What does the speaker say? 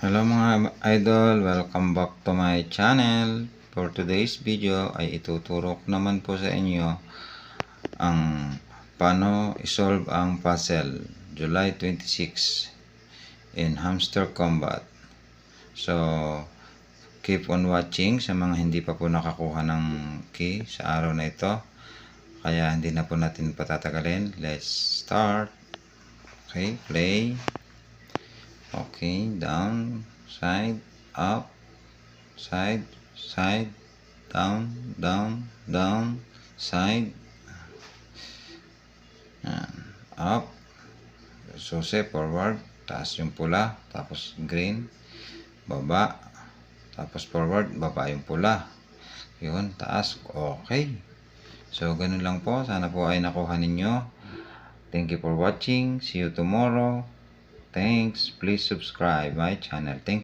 Hello mga idol, welcome back to my channel. For today's video ay ituturo ko naman po sa inyo ang paano isolve ang puzzle July 26 in Hamster Combat. So keep on watching sa mga hindi pa po nakakuha ng key sa araw na ito. Kaya hindi na po natin patatagalin. Let's start. Okay, play. Okay, down, side, up, side, side, down, down, down, side, up, susi, forward, taas yung pula, tapos green, baba, tapos forward, baba yung pula, yun, taas, okay. So, ganun lang po, sana po ay nakuha ninyo. Thank you for watching, see you tomorrow. Thanks. Please subscribe my channel. Thank you.